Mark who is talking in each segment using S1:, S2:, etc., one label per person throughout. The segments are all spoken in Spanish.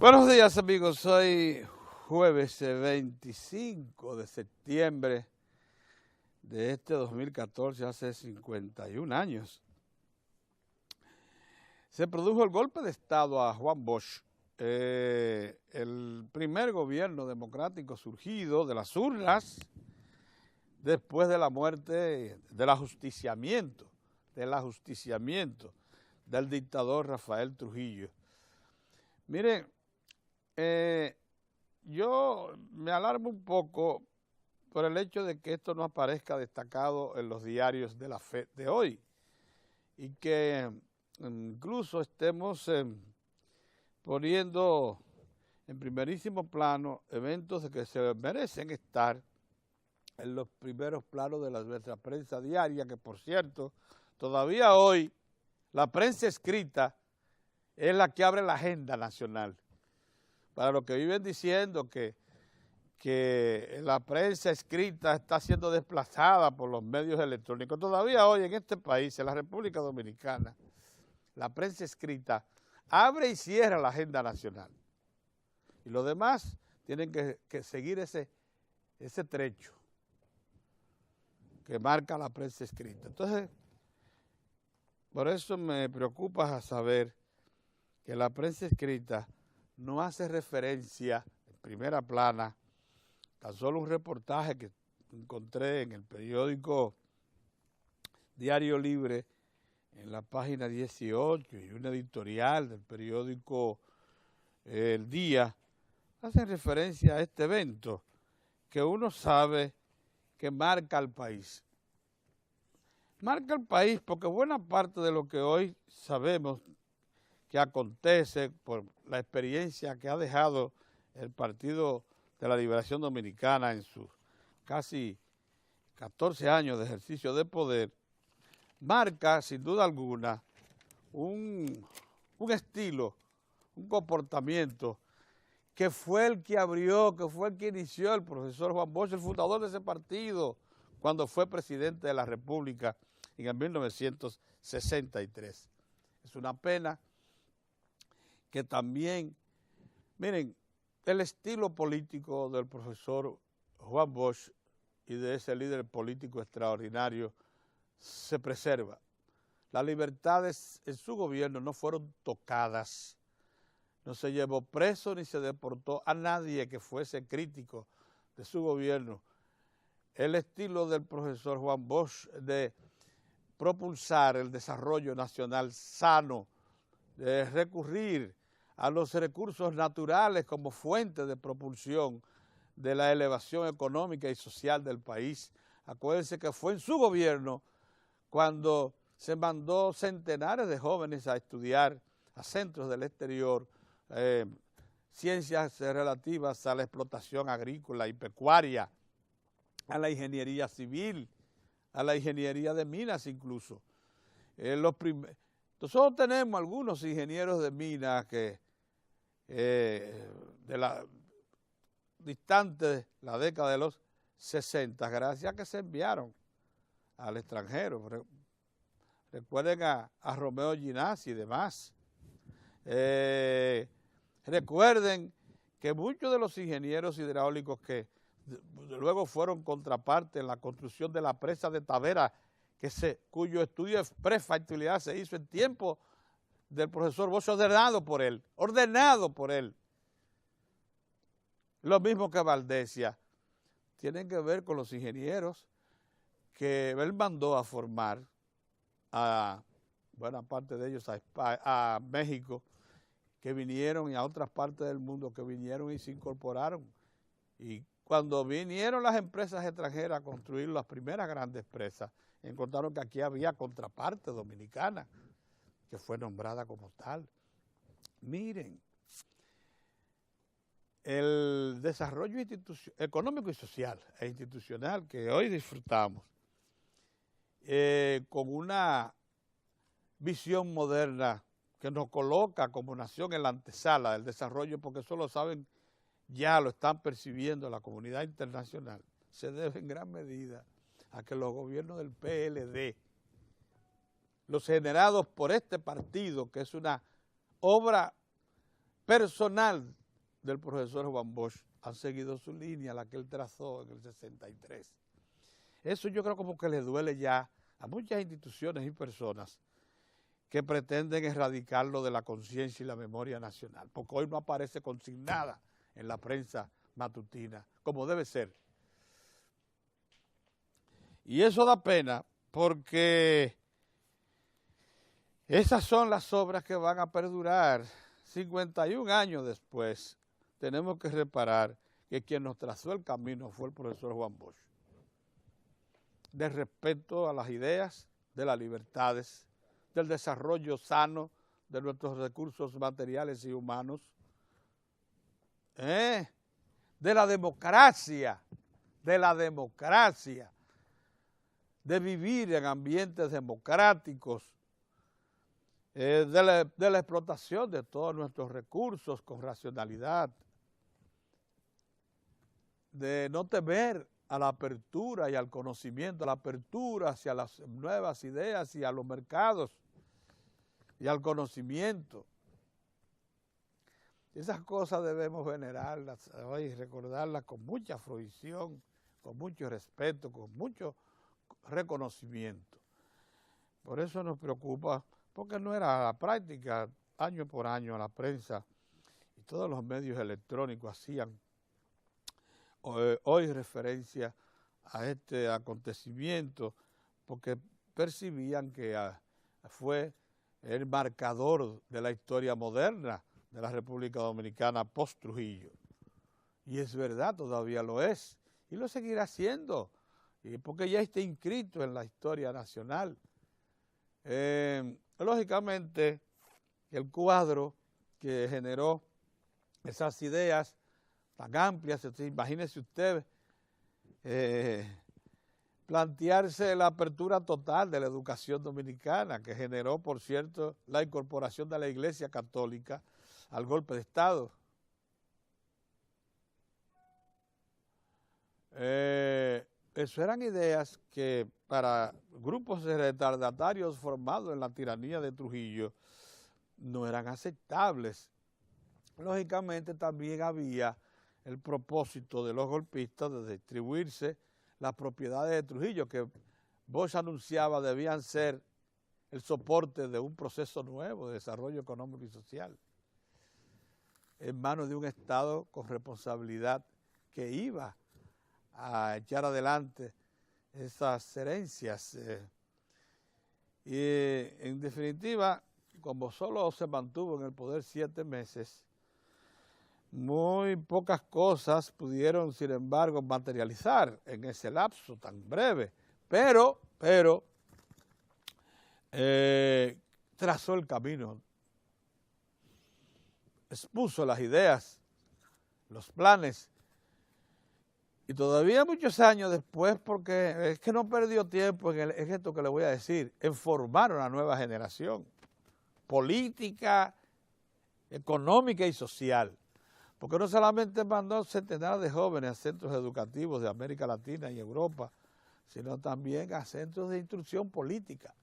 S1: Buenos días amigos, hoy jueves 25 de septiembre de este 2014, hace 51 años. Se produjo el golpe de Estado a Juan Bosch, el primer gobierno democrático surgido de las urnas después de la muerte, del ajusticiamiento del dictador Rafael Trujillo. Miren, yo me alarmo un poco por el hecho de que esto no aparezca destacado en los diarios de la fe de hoy y que incluso estemos poniendo en primerísimo plano eventos de que se merecen estar en los primeros planos de nuestra prensa diaria, que por cierto, todavía hoy la prensa escrita es la que abre la agenda nacional. Para los que viven diciendo que la prensa escrita está siendo desplazada por los medios electrónicos, todavía hoy en este país, en la República Dominicana, la prensa escrita abre y cierra la agenda nacional. Y los demás tienen que seguir ese trecho que marca la prensa escrita. Entonces, por eso me preocupa saber que la prensa escrita no hace referencia en primera plana, tan solo un reportaje que encontré en el periódico Diario Libre, en la página 18, y una editorial del periódico El Día, hacen referencia a este evento que uno sabe que marca al país. Marca al país porque buena parte de lo que hoy sabemos que acontece por la experiencia que ha dejado el Partido de la Liberación Dominicana en sus casi 14 años de ejercicio de poder, marca sin duda alguna un estilo, un comportamiento que fue el que abrió, que fue el que inició el profesor Juan Bosch, el fundador de ese partido, cuando fue presidente de la República en el 1963. Es una pena que también, miren, el estilo político del profesor Juan Bosch y de ese líder político extraordinario se preserva. Las libertades en su gobierno no fueron tocadas, no se llevó preso ni se deportó a nadie que fuese crítico de su gobierno. El estilo del profesor Juan Bosch de propulsar el desarrollo nacional sano, de recurrir a los recursos naturales como fuente de propulsión de la elevación económica y social del país. Acuérdense que fue en su gobierno cuando se mandó centenares de jóvenes a estudiar a centros del exterior, ciencias relativas a la explotación agrícola y pecuaria, a la ingeniería civil, a la ingeniería de minas incluso. Nosotros tenemos algunos ingenieros de minas que de la distante la década de los 60, gracias a que se enviaron al extranjero. Recuerden a Romeo Ginás y demás. Recuerden que muchos de los ingenieros hidráulicos que luego fueron contraparte en la construcción de la presa de Tavera, cuyo estudio de prefactibilidad se hizo en tiempo del profesor Bosch, ordenado por él. Lo mismo que Valdesia, tienen que ver con los ingenieros que él mandó a formar a buena parte de ellos a México, que vinieron, y a otras partes del mundo que vinieron y se incorporaron. Y cuando vinieron las empresas extranjeras a construir las primeras grandes presas, encontraron que aquí había contraparte dominicana, que fue nombrada como tal. Miren, el desarrollo económico y social e institucional que hoy disfrutamos, con una visión moderna que nos coloca como nación en la antesala del desarrollo, porque eso lo saben, ya lo están percibiendo la comunidad internacional, se debe en gran medida a que los gobiernos del PLD, los generados por este partido, que es una obra personal del profesor Juan Bosch han seguido su línea, la que él trazó en el 63. Eso yo creo como que le duele ya a muchas instituciones y personas que pretenden erradicarlo de la conciencia y la memoria nacional, porque hoy no aparece consignada en la prensa matutina, como debe ser. Y eso da pena porque esas son las obras que van a perdurar. 51 años después, tenemos que reparar que quien nos trazó el camino fue el profesor Juan Bosch. De respeto a las ideas, de las libertades, del desarrollo sano de nuestros recursos materiales y humanos, de la democracia, de vivir en ambientes democráticos, de la explotación de todos nuestros recursos con racionalidad, de no temer a la apertura y al conocimiento, a la apertura hacia las nuevas ideas y a los mercados y al conocimiento. Esas cosas debemos venerarlas hoy y recordarlas con mucha fruición, con mucho respeto, con mucho reconocimiento. Por eso nos preocupa, porque no era la práctica, año por año la prensa y todos los medios electrónicos hacían hoy referencia a este acontecimiento, porque percibían que fue el marcador de la historia moderna de la República Dominicana post-Trujillo. Y es verdad, todavía lo es, y lo seguirá siendo, porque ya está inscrito en la historia nacional. Lógicamente, el cuadro que generó esas ideas tan amplias, imagínese usted, plantearse la apertura total de la educación dominicana, que generó, por cierto, la incorporación de la Iglesia Católica al golpe de Estado. Eso eran ideas que para grupos de retardatarios formados en la tiranía de Trujillo no eran aceptables. Lógicamente también había el propósito de los golpistas de distribuirse las propiedades de Trujillo, que Bosch anunciaba debían ser el soporte de un proceso nuevo de desarrollo económico y social, en manos de un Estado con responsabilidad que iba a echar adelante esas herencias. Y en definitiva, como solo se mantuvo en el poder 7 meses, muy pocas cosas pudieron, sin embargo, materializar en ese lapso tan breve, pero trazó el camino, expuso las ideas, los planes, y todavía muchos años después, porque es que no perdió tiempo en esto que le voy a decir, en formar una nueva generación política, económica y social. Porque no solamente mandó centenares de jóvenes a centros educativos de América Latina y Europa, sino también a centros de instrucción política,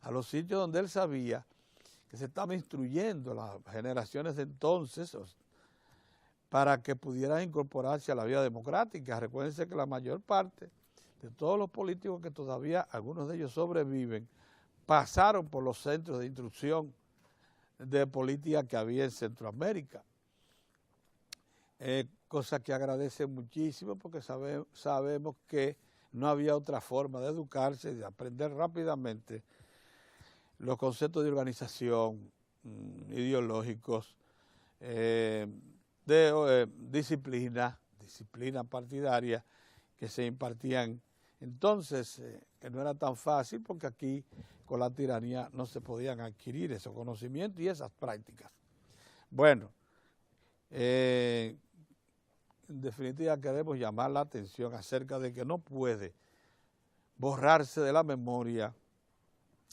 S1: a los sitios donde él sabía que se estaba instruyendo las generaciones de entonces para que pudieran incorporarse a la vida democrática. Recuérdense que la mayor parte de todos los políticos que todavía, algunos de ellos sobreviven, pasaron por los centros de instrucción de política que había en Centroamérica, cosa que agradece muchísimo porque sabemos que no había otra forma de educarse, de aprender rápidamente los conceptos de organización, ideológicos, de disciplina partidaria que se impartían entonces, que no era tan fácil porque aquí con la tiranía no se podían adquirir esos conocimientos y esas prácticas. Bueno, en definitiva queremos llamar la atención acerca de que no puede borrarse de la memoria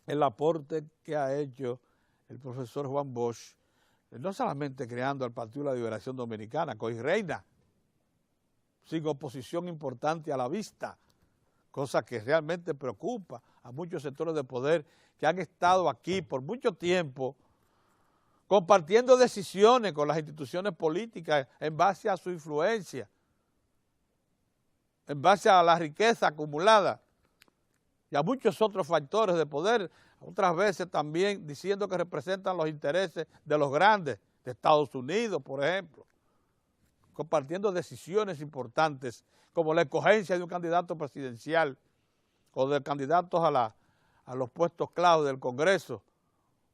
S1: el aporte que ha hecho el profesor Juan Bosch, no solamente creando el Partido de la Liberación Dominicana, que hoy reina, sin oposición importante a la vista, cosa que realmente preocupa a muchos sectores de poder que han estado aquí por mucho tiempo compartiendo decisiones con las instituciones políticas en base a su influencia, en base a la riqueza acumulada y a muchos otros factores de poder, otras veces también diciendo que representan los intereses de los grandes, de Estados Unidos, por ejemplo, compartiendo decisiones importantes como la escogencia de un candidato presidencial o de candidatos a los puestos clave del Congreso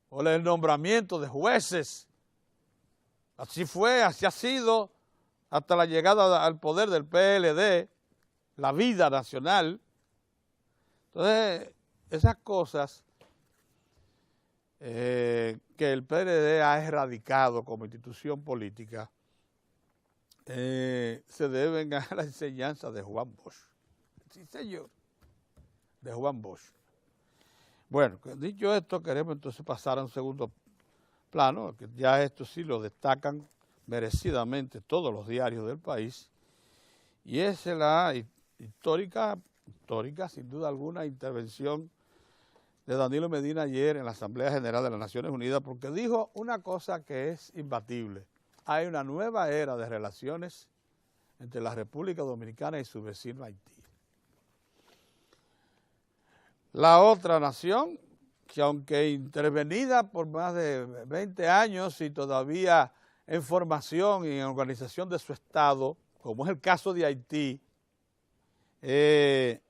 S1: o el nombramiento de jueces. Así fue, así ha sido hasta la llegada al poder del PLD, la vida nacional. Entonces, esas cosas que el PLD ha erradicado como institución política se deben a la enseñanza de Juan Bosch. Sí, señor, de Juan Bosch. Bueno, dicho esto, queremos entonces pasar a un segundo plano, que ya esto sí lo destacan merecidamente todos los diarios del país, y es la histórica, sin duda alguna, intervención de Danilo Medina ayer en la Asamblea General de las Naciones Unidas, porque dijo una cosa que es imbatible. Hay una nueva era de relaciones entre la República Dominicana y su vecino Haití. La otra nación, que aunque intervenida por más de 20 años y todavía en formación y en organización de su Estado, como es el caso de Haití, que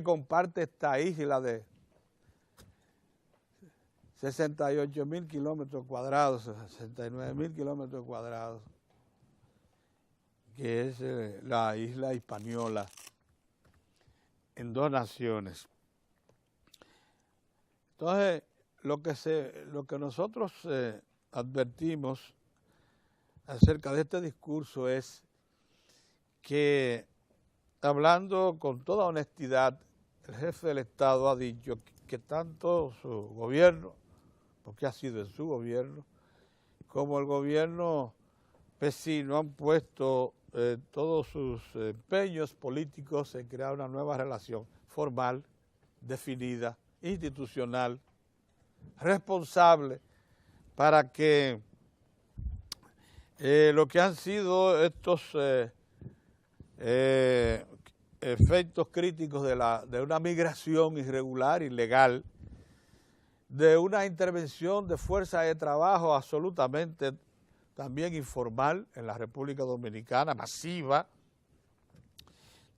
S1: comparte esta isla de 68.000 kilómetros cuadrados, 69.000 kilómetros cuadrados, que es la isla Hispaniola, en dos naciones. Entonces, lo que nosotros advertimos acerca de este discurso es que, hablando con toda honestidad, el jefe del Estado ha dicho que tanto su gobierno, porque ha sido en su gobierno, como el gobierno vecino han puesto todos sus empeños políticos en crear una nueva relación formal, definida, institucional, responsable, para que lo que han sido estos efectos críticos de una migración irregular, ilegal, de una intervención de fuerza de trabajo absolutamente también informal en la República Dominicana, masiva,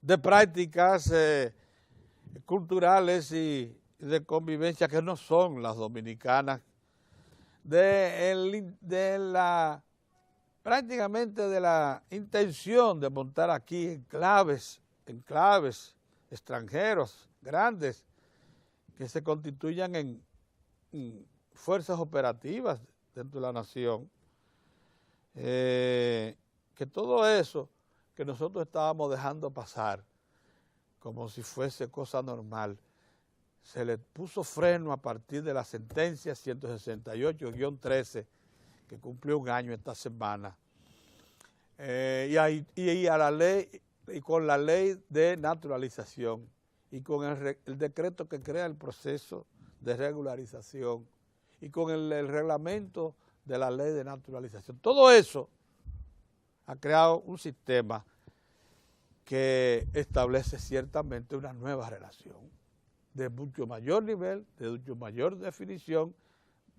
S1: de prácticas culturales y de convivencia que no son las dominicanas, prácticamente de la intención de montar aquí enclaves extranjeros grandes que se constituyan en fuerzas operativas dentro de la nación, que todo eso que nosotros estábamos dejando pasar como si fuese cosa normal, se le puso freno a partir de la sentencia 168-13 que cumplió un año esta semana, y a la ley, y con la ley de naturalización y con el decreto que crea el proceso de regularización y con el reglamento de la ley de naturalización. Todo eso ha creado un sistema que establece ciertamente una nueva relación de mucho mayor nivel, de mucho mayor definición,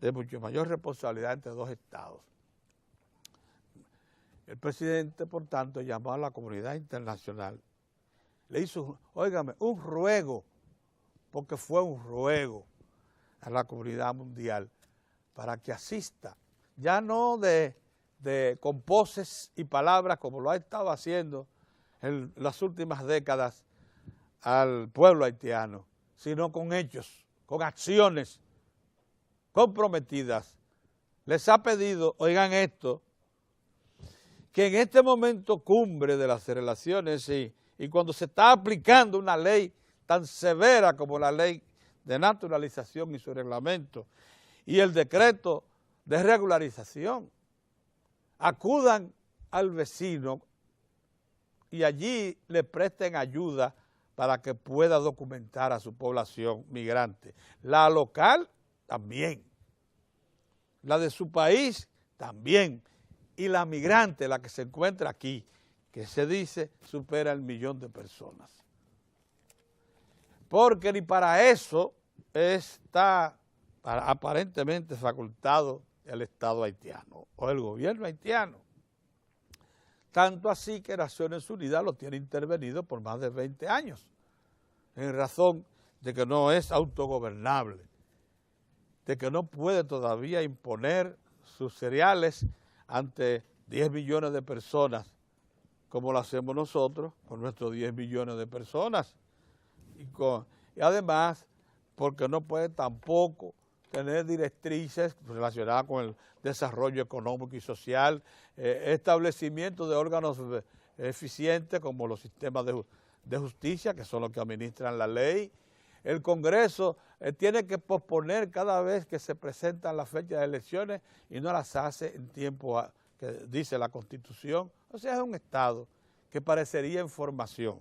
S1: de mucho mayor responsabilidad entre dos estados. El presidente, por tanto, llamó a la comunidad internacional, le hizo, óigame, un ruego, porque fue un ruego a la comunidad mundial para que asista, ya no con poses y palabras como lo ha estado haciendo en las últimas décadas al pueblo haitiano, sino con hechos, con acciones comprometidas. Les ha pedido, oigan esto, que en este momento cumbre de las relaciones y cuando se está aplicando una ley tan severa como la ley de naturalización y su reglamento y el decreto de regularización, acudan al vecino y allí le presten ayuda para que pueda documentar a su población migrante. La local también. la de su país también, y la migrante, la que se encuentra aquí, que se dice supera el 1.000.000 de personas. Porque ni para eso está aparentemente facultado el Estado haitiano o el gobierno haitiano. Tanto así que Naciones Unidas lo tiene intervenido por más de 20 años, en razón de que no es autogobernable, de que no puede todavía imponer sus cereales ante 10 millones de personas, como lo hacemos nosotros con nuestros 10 millones de personas. Y además, porque no puede tampoco tener directrices relacionadas con el desarrollo económico y social, establecimiento de órganos eficientes como los sistemas de justicia, que son los que administran la ley. El Congreso tiene que posponer cada vez que se presentan las fechas de elecciones y no las hace en tiempo que dice la Constitución. O sea, es un Estado que parecería en formación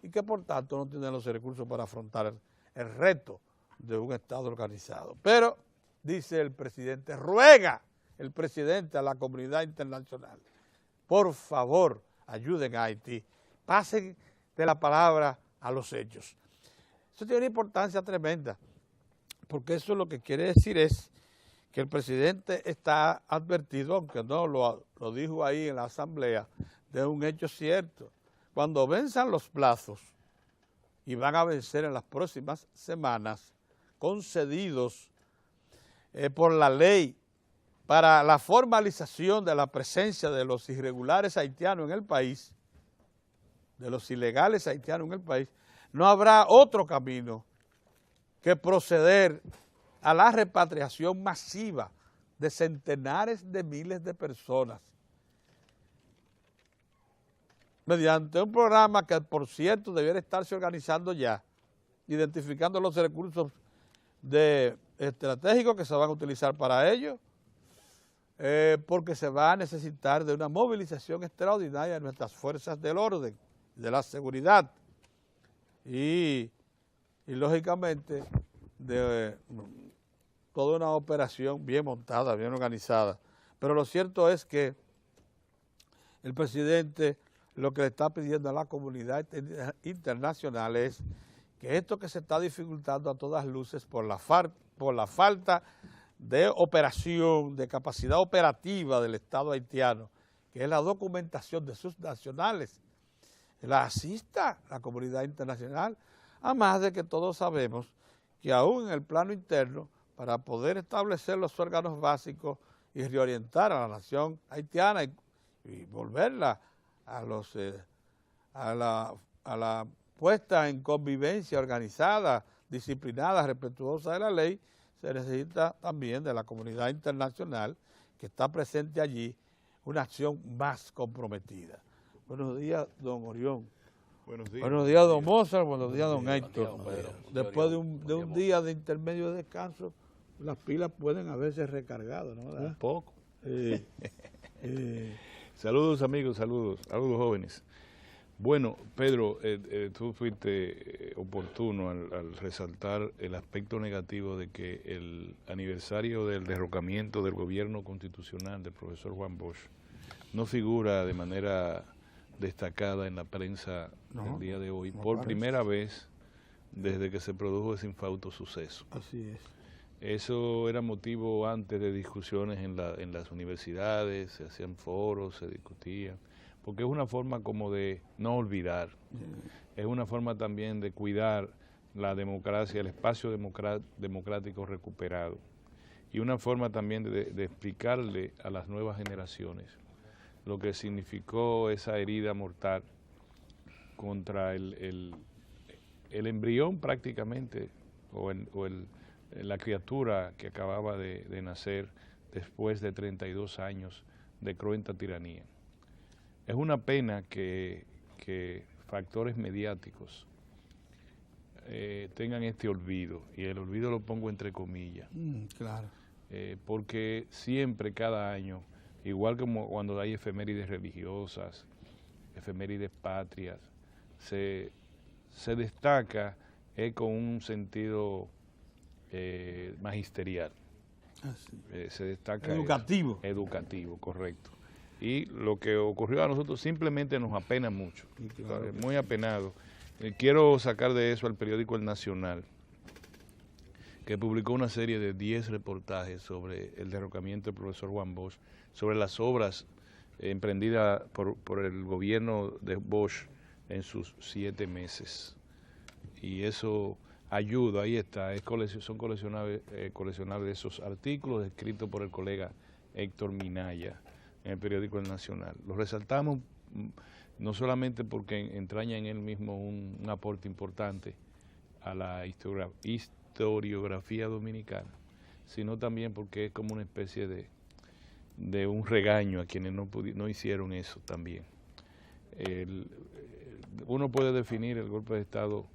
S1: y que por tanto no tiene los recursos para afrontar el reto de un Estado organizado. Pero, dice el presidente, ruega el presidente a la comunidad internacional, por favor, ayuden a Haití, pasen de la palabra a los hechos. Eso tiene una importancia tremenda, porque eso lo que quiere decir es que el presidente está advertido, aunque no lo dijo ahí en la asamblea, de un hecho cierto. Cuando venzan los plazos, y van a vencer en las próximas semanas, concedidos por la ley para la formalización de la presencia de los irregulares haitianos en el país, de los ilegales haitianos en el país, no habrá otro camino que proceder a la repatriación masiva de centenares de miles de personas, mediante un programa que, por cierto, debiera estarse organizando ya, identificando los recursos estratégicos que se van a utilizar para ello, porque se va a necesitar de una movilización extraordinaria de nuestras fuerzas del orden, de la seguridad y lógicamente, de toda una operación bien montada, bien organizada. Pero lo cierto es que el presidente lo que le está pidiendo a la comunidad internacional es que esto que se está dificultando a todas luces por la falta de operación, de capacidad operativa del Estado haitiano, que es la documentación de sus nacionales, la asista la comunidad internacional, además de que todos sabemos que aún en el plano interno, para poder establecer los órganos básicos y reorientar a la nación haitiana y volverla a la puesta en convivencia organizada, disciplinada, respetuosa de la ley, se necesita también de la comunidad internacional que está presente allí una acción más comprometida. Buenos días, don Orión. Buenos días, don Mozart. Buenos días, don Héctor. Después de un día de intermedio de descanso, las pilas pueden haberse recargado, ¿no?
S2: Un poco. Saludos, amigos, saludos jóvenes. Bueno, Pedro, tú fuiste oportuno al resaltar el aspecto negativo de que el aniversario del derrocamiento del gobierno constitucional del profesor Juan Bosch no figura de manera destacada en la prensa el día de hoy, por primera vez desde que se produjo ese infausto suceso.
S1: Así es.
S2: Eso era motivo antes de discusiones en las universidades, se hacían foros, se discutían, porque es una forma como de no olvidar, es una forma también de cuidar la democracia, el espacio democrático recuperado, y una forma también de explicarle a las nuevas generaciones lo que significó esa herida mortal contra el embrión prácticamente, la criatura que acababa de nacer después de 32 años de cruenta tiranía. Es una pena que factores mediáticos tengan este olvido, y el olvido lo pongo entre comillas,
S1: Claro.
S2: porque siempre, cada año, igual como cuando hay efemérides religiosas, efemérides patrias, se destaca con un sentido magisterial. Se destaca
S1: educativo.
S2: Eso. Educativo, correcto. Y lo que ocurrió a nosotros simplemente nos apena mucho, claro. Muy apenado. Quiero sacar de eso al periódico El Nacional, que publicó una serie de 10 reportajes sobre el derrocamiento del profesor Juan Bosch, sobre las obras emprendidas por el gobierno de Bosch en sus 7 meses. Y eso ayuda, ahí está, son coleccionables esos artículos escritos por el colega Héctor Minaya en el periódico El Nacional. Los resaltamos no solamente porque entraña en él mismo un aporte importante a la historiografía dominicana, sino también porque es como una especie de un regaño a quienes no hicieron eso también. Uno puede definir el golpe de Estado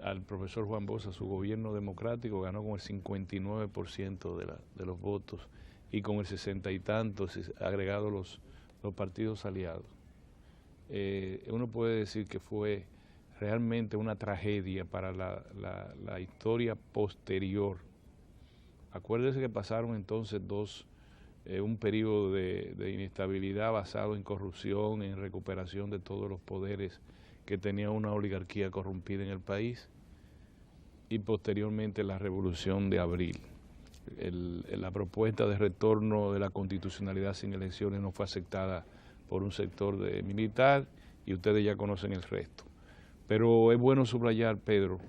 S2: al profesor Juan Bosch, a su gobierno democrático, ganó con el 59% de los votos y con el 60 y tantos agregados los partidos aliados. Uno puede decir que fue realmente una tragedia para la historia posterior. Acuérdese que pasaron entonces un periodo de inestabilidad basado en corrupción, en recuperación de todos los poderes que tenía una oligarquía corrompida en el país, y posteriormente la Revolución de Abril. La propuesta de retorno de la constitucionalidad sin elecciones no fue aceptada por un sector militar, y ustedes ya conocen el resto. Pero es bueno subrayar, Pedro,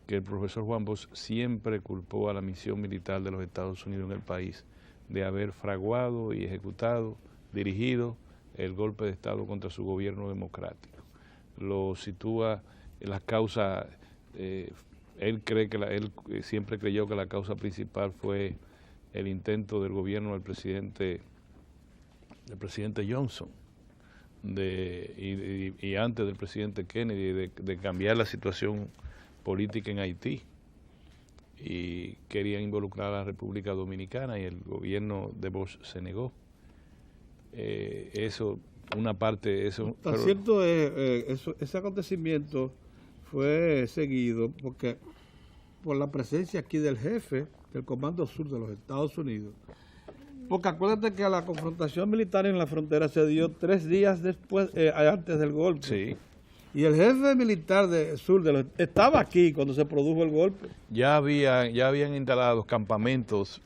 S2: que el profesor Juan Bosch siempre culpó a la misión militar de los Estados Unidos en el país de haber fraguado y ejecutado, dirigido el golpe de Estado contra su gobierno democrático. Lo sitúa en las causas, él siempre creyó que la causa principal fue el intento del gobierno del presidente Johnson y antes del presidente Kennedy de cambiar la situación política en Haití, y querían involucrar a la República Dominicana y el gobierno de Bosch se negó. Eso, una parte, eso...
S1: Tan cierto ese acontecimiento fue seguido por la presencia aquí del jefe del Comando Sur de los Estados Unidos. Porque acuérdate que la confrontación militar en la frontera se dio 3 días después, antes del golpe.
S2: Sí.
S1: Y el jefe militar sur estaba aquí cuando se produjo el golpe.
S2: Ya habían instalado campamentos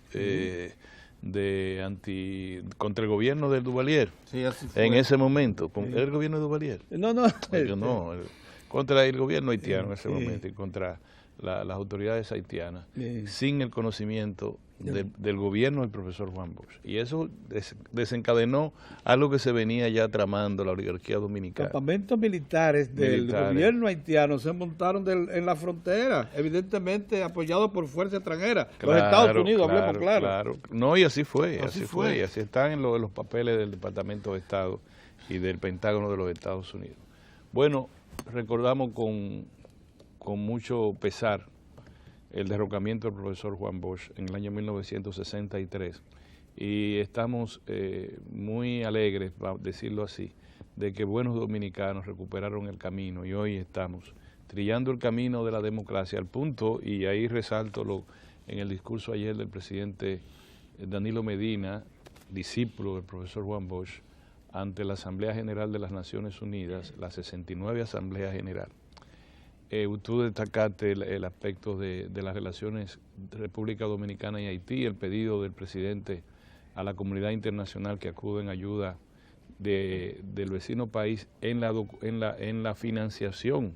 S2: contra el gobierno del Duvalier.
S1: Sí, así fue.
S2: En ese momento. ¿Era el gobierno de Duvalier?
S1: No.
S2: Contra el gobierno haitiano en ese momento y contra las autoridades haitianas, sin el conocimiento del gobierno del profesor Juan Bosch. Y eso desencadenó algo que se venía ya tramando la oligarquía dominicana.
S1: Campamentos militares del gobierno haitiano se montaron en la frontera, evidentemente apoyados por fuerza extranjera. Los Estados Unidos, hablemos claro.
S2: Claro. No, y así fue. Y así están en los papeles del Departamento de Estado y del Pentágono de los Estados Unidos. Bueno, recordamos con mucho pesar el derrocamiento del profesor Juan Bosch en el año 1963, y estamos muy alegres, para decirlo así, de que buenos dominicanos recuperaron el camino, y hoy estamos trillando el camino de la democracia al punto, y ahí resalto en el discurso ayer del presidente Danilo Medina, discípulo del profesor Juan Bosch, ante la Asamblea General de las Naciones Unidas, la 69 Asamblea General. Tú destacaste el aspecto de las relaciones de República Dominicana y Haití, el pedido del presidente a la comunidad internacional que acude en ayuda del vecino país en la financiación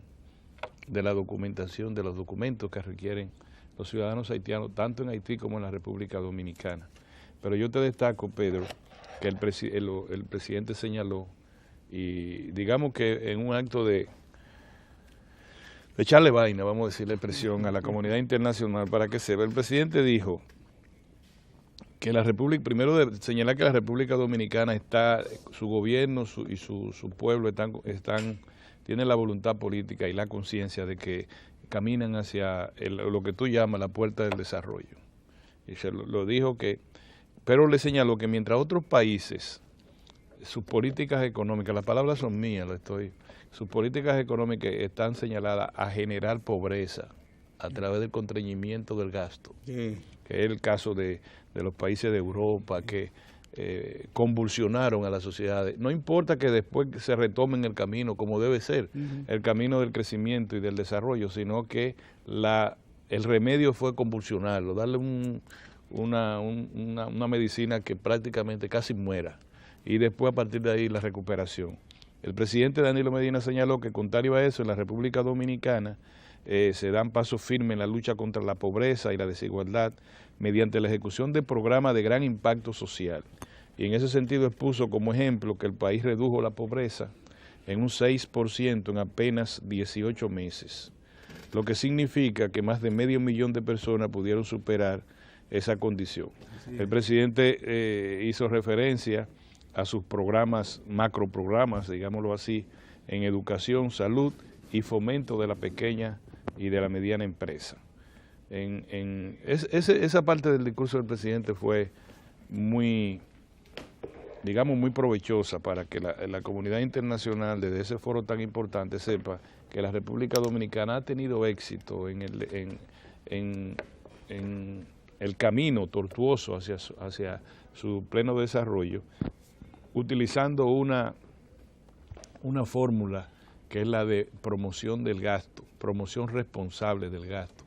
S2: de la documentación, de los documentos que requieren los ciudadanos haitianos, tanto en Haití como en la República Dominicana. Pero yo te destaco, Pedro, que el presidente señaló, y digamos que en un acto de echarle vaina, vamos a decirle presión a la comunidad internacional para que sepa, el presidente dijo que primero de señalar que la República Dominicana su gobierno y su pueblo tienen la voluntad política y la conciencia de que caminan hacia lo que tú llamas la puerta del desarrollo. Y se lo dijo pero le señaló que mientras otros países, sus políticas económicas, las palabras son mías, sus políticas económicas están señaladas a generar pobreza a través del constreñimiento del gasto,
S1: Sí.
S2: que es el caso de los países de Europa que convulsionaron a las sociedades. No importa que después se retomen el camino como debe ser, el camino del crecimiento y del desarrollo, sino que el remedio fue convulsionarlo, darle una medicina que prácticamente casi muera, y después a partir de ahí la recuperación. El presidente Danilo Medina señaló que contrario a eso, en la República Dominicana se dan pasos firmes en la lucha contra la pobreza y la desigualdad mediante la ejecución de programas de gran impacto social. Y en ese sentido expuso como ejemplo que el país redujo la pobreza en un 6% en apenas 18 meses, lo que significa que más de 500,000 de personas pudieron superar esa condición. El presidente hizo referencia a sus programas, macroprogramas, digámoslo así, en educación, salud y fomento de la pequeña y de la mediana empresa. Esa parte del discurso del presidente fue muy, digamos, muy provechosa para que la comunidad internacional desde ese foro tan importante sepa que la República Dominicana ha tenido éxito en el camino tortuoso hacia su pleno desarrollo, utilizando una fórmula que es la de promoción del gasto, promoción responsable del gasto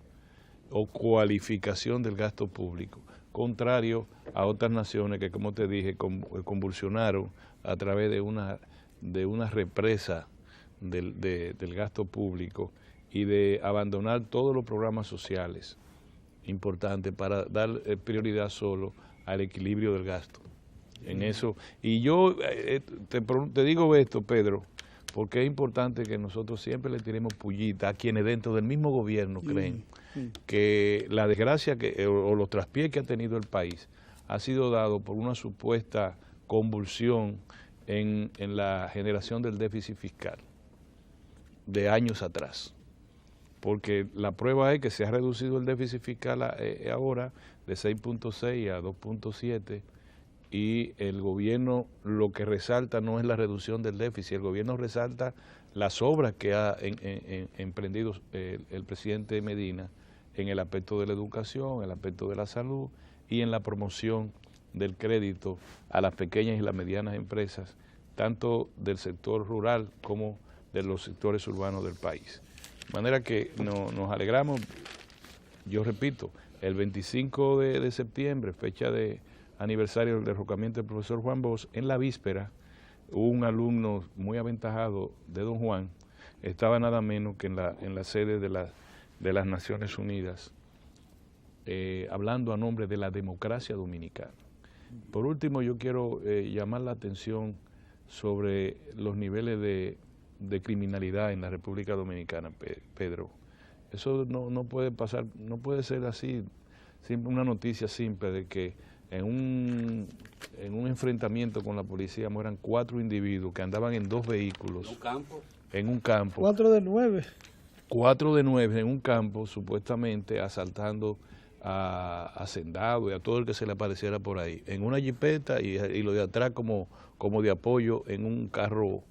S2: o cualificación del gasto público, contrario a otras naciones que, como te dije, convulsionaron a través de una represa del gasto público y de abandonar todos los programas sociales importantes para dar prioridad solo al equilibrio del gasto. En eso, y yo te digo esto, Pedro, porque es importante que nosotros siempre le tiremos pullita a quienes dentro del mismo gobierno creen que la desgracia o los traspiés que ha tenido el país ha sido dado por una supuesta convulsión en la generación del déficit fiscal de años atrás. Porque la prueba es que se ha reducido el déficit fiscal ahora de 6.6 a 2.7, y el gobierno lo que resalta no es la reducción del déficit, el gobierno resalta las obras que ha emprendido el presidente Medina en el aspecto de la educación, en el aspecto de la salud y en la promoción del crédito a las pequeñas y las medianas empresas, tanto del sector rural como de los sectores urbanos del país. De manera que nos alegramos, yo repito, el 25 de septiembre, fecha de aniversario del derrocamiento del profesor Juan Bosch, en la víspera, un alumno muy aventajado de don Juan estaba nada menos que en la sede de las Naciones Unidas, hablando a nombre de la democracia dominicana. Por último, yo quiero llamar la atención sobre los niveles de criminalidad en la República Dominicana, Pedro. Eso no puede pasar, no puede ser así, una noticia simple de que en un enfrentamiento con la policía mueran 4 individuos que andaban en 2 vehículos. En un campo.
S3: 4 de 9.
S2: 4 de 9 en un campo, supuestamente asaltando a hacendados y a todo el que se le apareciera por ahí. En una jipeta y lo de atrás como de apoyo en un carro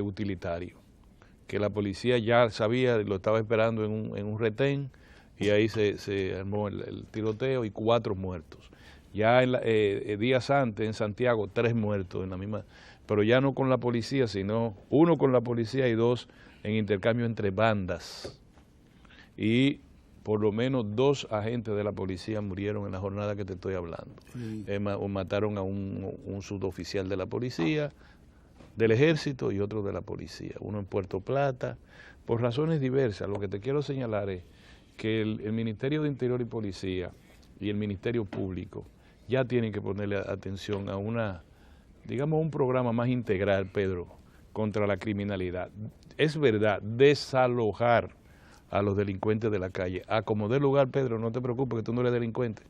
S2: utilitario. Que la policía ya sabía, lo estaba esperando en un retén, y ahí se armó el tiroteo y 4 muertos. Ya días antes en Santiago 3 muertos en la misma, pero ya no con la policía, sino 1 con la policía y 2 en intercambio entre bandas. Y por lo menos 2 agentes de la policía murieron en la jornada que te estoy hablando. Mataron a un suboficial de la policía, del ejército, y otro de la policía, uno en Puerto Plata, por razones diversas. Lo que te quiero señalar es que el Ministerio de Interior y Policía y el Ministerio Público ya tienen que ponerle atención a un programa más integral, Pedro, contra la criminalidad. Es verdad, desalojar a los delincuentes de la calle. A como dé lugar, Pedro, no te preocupes que tú no eres delincuente.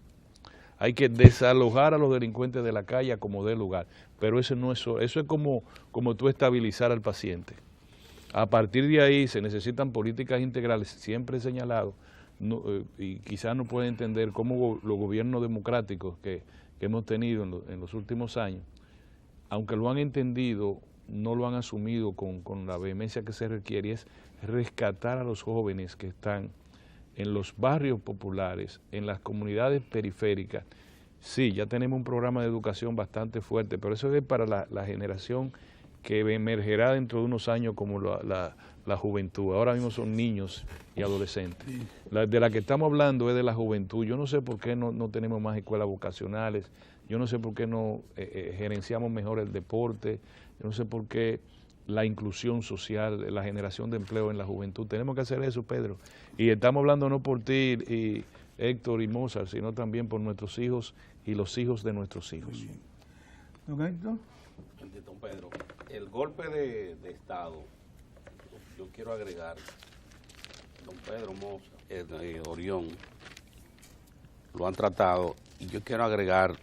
S2: Hay que desalojar a los delincuentes de la calle a como dé lugar. Pero eso no es eso. Eso es como tú estabilizar al paciente. A partir de ahí se necesitan políticas integrales, siempre he señalado, y quizás no pueden entender cómo los gobiernos democráticos que hemos tenido en los últimos años, aunque lo han entendido, no lo han asumido con la vehemencia que se requiere, es rescatar a los jóvenes que están en los barrios populares, en las comunidades periféricas, sí, ya tenemos un programa de educación bastante fuerte, pero eso es para la generación que emergerá dentro de unos años como la juventud. Ahora mismo son niños y adolescentes. De la que estamos hablando es de la juventud. Yo no sé por qué no tenemos más escuelas vocacionales, yo no sé por qué no gerenciamos mejor el deporte, yo no sé por qué la inclusión social, la generación de empleo en la juventud. Tenemos que hacer eso, Pedro. Y estamos hablando no por ti y Héctor y Mozart, sino también por nuestros hijos y los hijos de nuestros hijos.
S3: ¿Don Héctor?
S4: Don Pedro, el golpe de Estado, yo quiero agregar, don Pedro Mozart, Orión, lo han tratado, y yo quiero agregar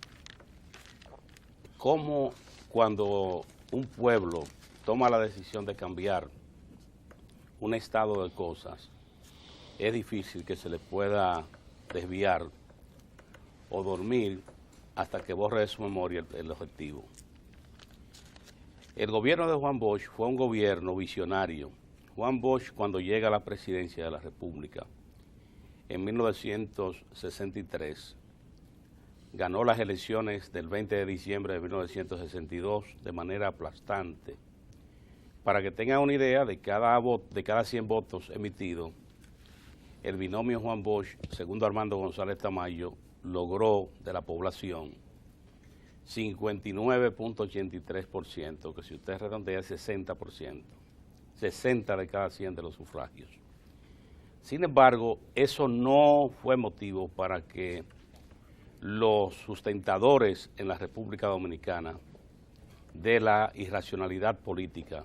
S4: cómo cuando un pueblo toma la decisión de cambiar un estado de cosas, es difícil que se le pueda desviar o dormir hasta que borre de su memoria el objetivo. El gobierno de Juan Bosch fue un gobierno visionario. Juan Bosch, cuando llega a la presidencia de la República, en 1963, ganó las elecciones del 20 de diciembre de 1962 de manera aplastante. Para que tengan una idea, de cada 100 votos emitidos, el binomio Juan Bosch, segundo Armando González Tamayo, logró de la población 59.83%, que si usted redondea es 60%, 60 de cada 100 de los sufragios. Sin embargo, eso no fue motivo para que los sustentadores en la República Dominicana de la irracionalidad política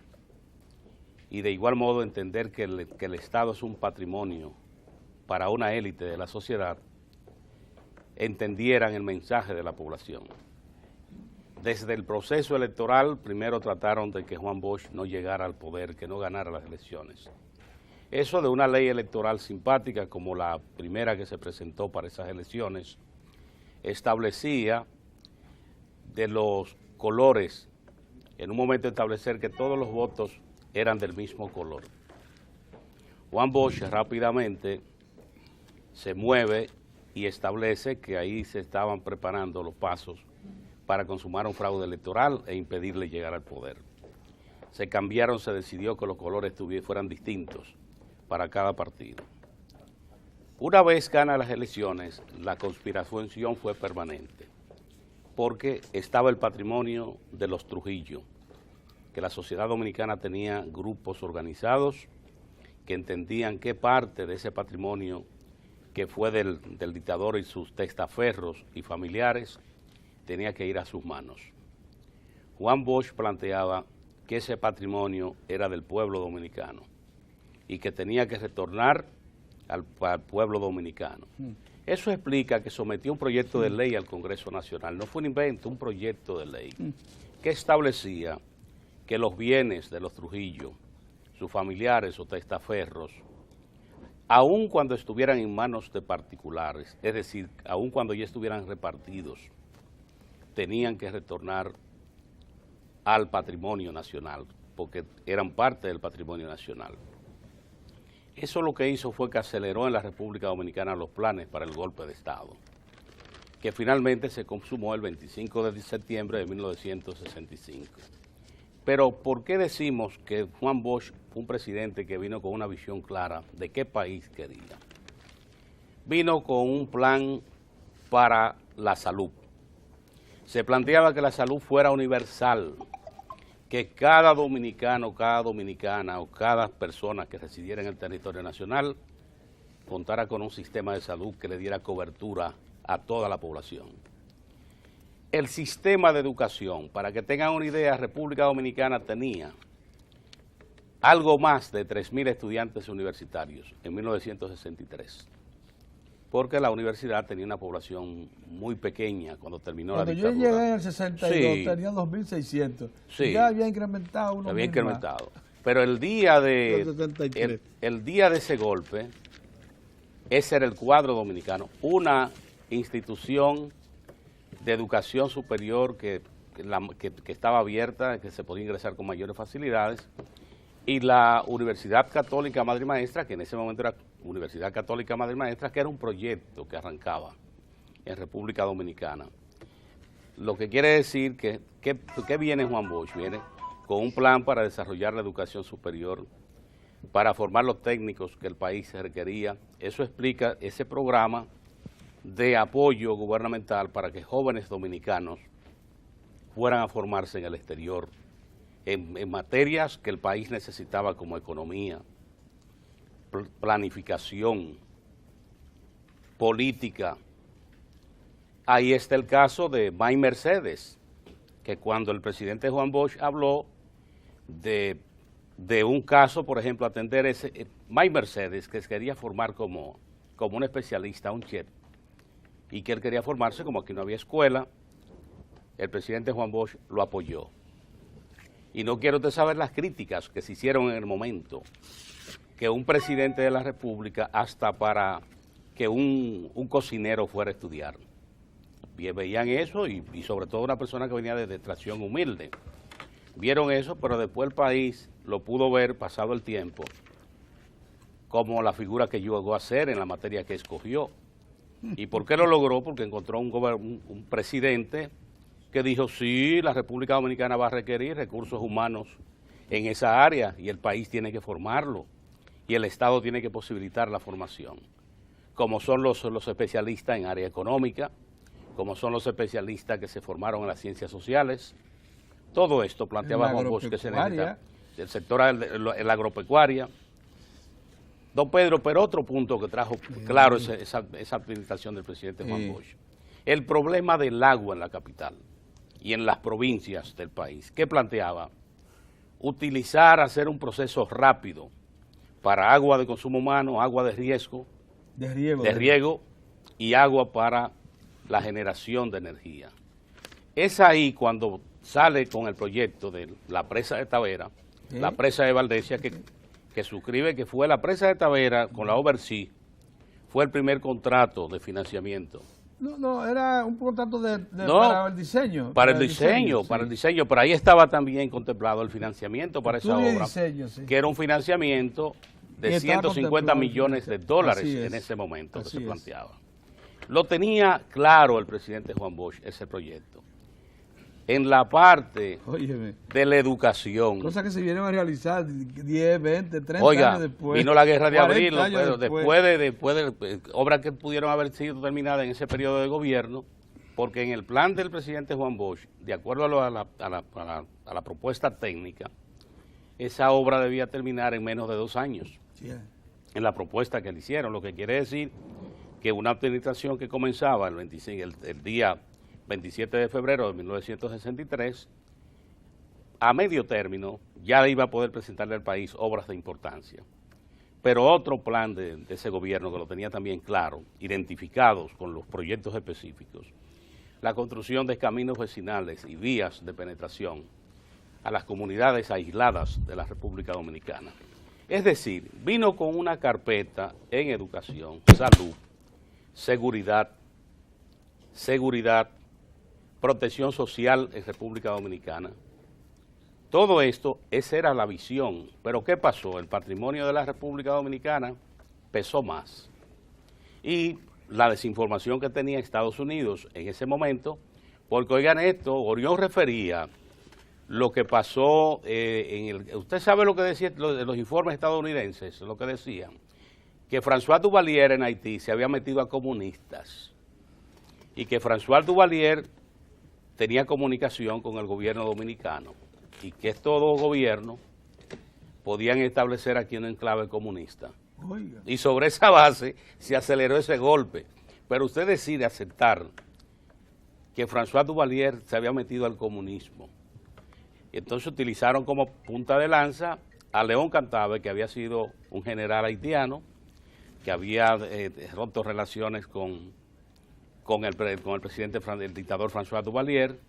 S4: y de igual modo entender que el Estado es un patrimonio para una élite de la sociedad, entendieran el mensaje de la población. Desde el proceso electoral, primero trataron de que Juan Bosch no llegara al poder, que no ganara las elecciones. Eso de una ley electoral simpática, como la primera que se presentó para esas elecciones, establecía de los colores, en un momento establecer que todos los votos eran del mismo color. Juan Bosch rápidamente se mueve y establece que ahí se estaban preparando los pasos para consumar un fraude electoral e impedirle llegar al poder. Se decidió que los colores fueran distintos para cada partido. Una vez gana las elecciones, la conspiración fue permanente, porque estaba el patrimonio de los Trujillo, que la sociedad dominicana tenía grupos organizados que entendían qué parte de ese patrimonio que fue del dictador y sus testaferros y familiares tenía que ir a sus manos. Juan Bosch planteaba que ese patrimonio era del pueblo dominicano y que tenía que retornar al pueblo dominicano. Eso explica que sometió un proyecto de ley al Congreso Nacional. No fue un invento, un proyecto de ley que establecía que los bienes de los Trujillo, sus familiares o testaferros, aun cuando estuvieran en manos de particulares, es decir, aun cuando ya estuvieran repartidos, tenían que retornar al patrimonio nacional, porque eran parte del patrimonio nacional. Eso lo que hizo fue que aceleró en la República Dominicana los planes para el golpe de Estado, que finalmente se consumó el 25 de septiembre de 1965. Pero, ¿por qué decimos que Juan Bosch fue un presidente que vino con una visión clara de qué país quería? Vino con un plan para la salud. Se planteaba que la salud fuera universal, que cada dominicano, cada dominicana o cada persona que residiera en el territorio nacional contara con un sistema de salud que le diera cobertura a toda la población. El sistema de educación, para que tengan una idea, República Dominicana tenía algo más de 3.000 estudiantes universitarios en 1963. Porque la universidad tenía una población muy pequeña cuando terminó la dictadura.
S3: Cuando yo llegué en el 62 tenía 2.600.
S4: Sí.
S3: Ya había incrementado uno.
S4: Había incrementado. Pero el día de ese golpe, ese era el cuadro dominicano. Una institución de educación superior que estaba abierta, que se podía ingresar con mayores facilidades, y la Universidad Católica Madre y Maestra, que en ese momento era Universidad Católica Madre Maestra, que era un proyecto que arrancaba en República Dominicana. Lo que quiere decir que viene Juan Bosch, viene con un plan para desarrollar la educación superior, para formar los técnicos que el país requería. Eso explica ese programa de apoyo gubernamental para que jóvenes dominicanos fueran a formarse en el exterior, en materias que el país necesitaba como economía, planificación, política. Ahí está el caso de May Mercedes, que cuando el presidente Juan Bosch habló de un caso, por ejemplo, atender ese, May Mercedes, que se quería formar como un especialista, un chef, y que él quería formarse, como aquí no había escuela, el presidente Juan Bosch lo apoyó. Y no quiero usted saber las críticas que se hicieron en el momento, que un presidente de la República, hasta para que un cocinero fuera a estudiar. Veían eso y sobre todo una persona que venía de extracción humilde. Vieron eso, pero después el país lo pudo ver, pasado el tiempo, como la figura que llegó a ser en la materia que escogió. ¿Y por qué lo logró? Porque encontró un presidente que dijo, sí, la República Dominicana va a requerir recursos humanos en esa área y el país tiene que formarlo y el Estado tiene que posibilitar la formación, como son los especialistas en área económica, como son los especialistas que se formaron en las ciencias sociales. Todo esto planteaba Juan Bosch que se necesita. El sector de la agropecuaria. Don Pedro, pero otro punto que trajo claro esa administración del presidente Juan Bosch, el problema del agua en la capital y en las provincias del país. ¿Qué planteaba? Hacer un proceso rápido para agua de consumo humano, agua de riego y agua para la generación de energía. Es ahí cuando sale con el proyecto de la presa de Tavera, la presa de Valdesia, que suscribe, que fue la presa de Tavera con la Oversea, fue el primer contrato de financiamiento.
S3: No, era un contrato para el diseño.
S4: Para el diseño, pero ahí estaba también contemplado el financiamiento para esa obra, que era un financiamiento de 150 millones de dólares en ese momento que se planteaba. Lo tenía claro el presidente Juan Bosch, ese proyecto. En la parte de la educación.
S3: Cosas que se vienen a realizar 10, 20, 30 años después.
S4: Vino la guerra de abril, pero después de obras que pudieron haber sido terminadas en ese periodo de gobierno, porque en el plan del presidente Juan Bosch, de acuerdo a la propuesta técnica, esa obra debía terminar en menos de 2 años. En la propuesta que le hicieron, lo que quiere decir que una administración que comenzaba el día 27 de febrero de 1963, a medio término ya iba a poder presentarle al país obras de importancia. Pero otro plan de ese gobierno que lo tenía también claro, identificados con los proyectos específicos, la construcción de caminos vecinales y vías de penetración a las comunidades aisladas de la República Dominicana. Es decir, vino con una carpeta en educación, salud, seguridad, protección social en República Dominicana. Todo esto, esa era la visión. Pero ¿qué pasó? El patrimonio de la República Dominicana pesó más. Y la desinformación que tenía Estados Unidos en ese momento, porque oigan esto, Orión refería lo que pasó usted sabe lo que decía los informes estadounidenses, lo que decían, que François Duvalier en Haití se había metido a comunistas y que François Duvalier tenía comunicación con el gobierno dominicano y que estos dos gobiernos podían establecer aquí un enclave comunista. Oiga. Y sobre esa base se aceleró ese golpe. Pero usted decide aceptar que François Duvalier se había metido al comunismo. Y entonces utilizaron como punta de lanza a León Cantave, que había sido un general haitiano, que había roto relaciones con el presidente, el dictador François Duvalier,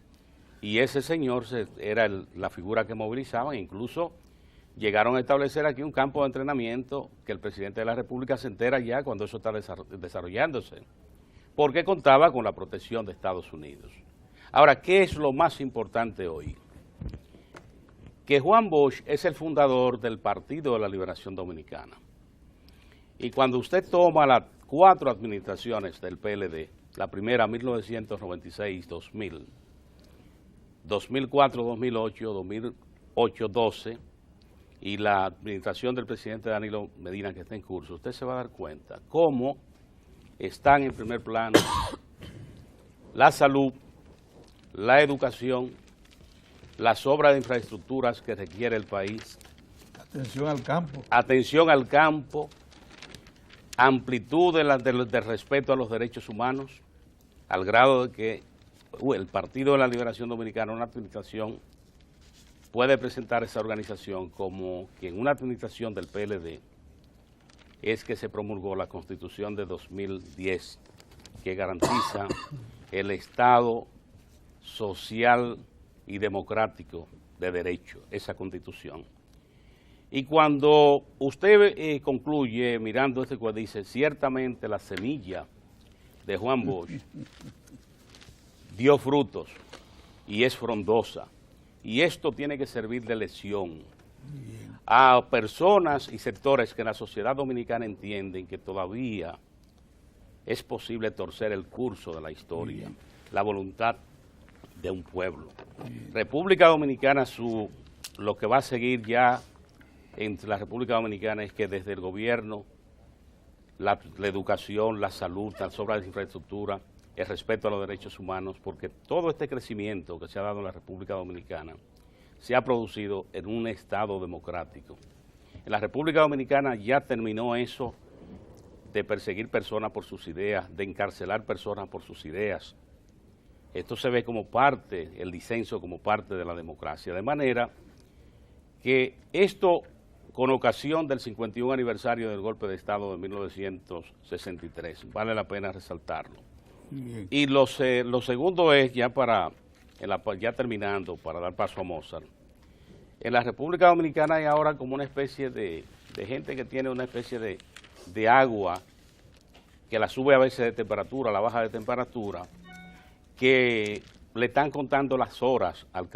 S4: y ese señor era la figura que movilizaban. Incluso llegaron a establecer aquí un campo de entrenamiento que el presidente de la República se entera ya cuando eso está desarrollándose, porque contaba con la protección de Estados Unidos. Ahora, ¿qué es lo más importante hoy? Que Juan Bosch es el fundador del Partido de la Liberación Dominicana. Y cuando usted toma las 4 administraciones del PLD, la primera 1996-2000, 2004-2008, 2008-12 y la administración del presidente Danilo Medina que está en curso, usted se va a dar cuenta cómo están en primer plano la salud, la educación, las obras de infraestructuras que requiere el país.
S3: Atención al campo.
S4: Atención al campo, amplitud del respeto a los derechos humanos, al grado de que el Partido de la Liberación Dominicana, una administración, puede presentar esa organización como que en una administración del PLD es que se promulgó la Constitución de 2010, que garantiza el Estado social y democrático de derecho, esa Constitución. Y cuando usted concluye mirando este cuadro, dice, ciertamente la semilla de Juan Bosch dio frutos y es frondosa. Y esto tiene que servir de lección a personas y sectores que en la sociedad dominicana entienden que todavía es posible torcer el curso de la historia, la voluntad de un pueblo. República Dominicana, lo que va a seguir ya entre la República Dominicana es que desde el gobierno, la educación, la salud, las obras de infraestructura, el respeto a los derechos humanos, porque todo este crecimiento que se ha dado en la República Dominicana se ha producido en un Estado democrático. En la República Dominicana ya terminó eso de perseguir personas por sus ideas, de encarcelar personas por sus ideas. Esto se ve como parte, el disenso como parte de la democracia, de manera que esto, con ocasión del 51 aniversario del golpe de Estado de 1963, vale la pena resaltarlo. Bien. Y lo segundo es, ya terminando, para dar paso a Mozart, en la República Dominicana hay ahora como una especie de gente que tiene una especie de agua que la sube a veces de temperatura, la baja de temperatura, que le están contando las horas al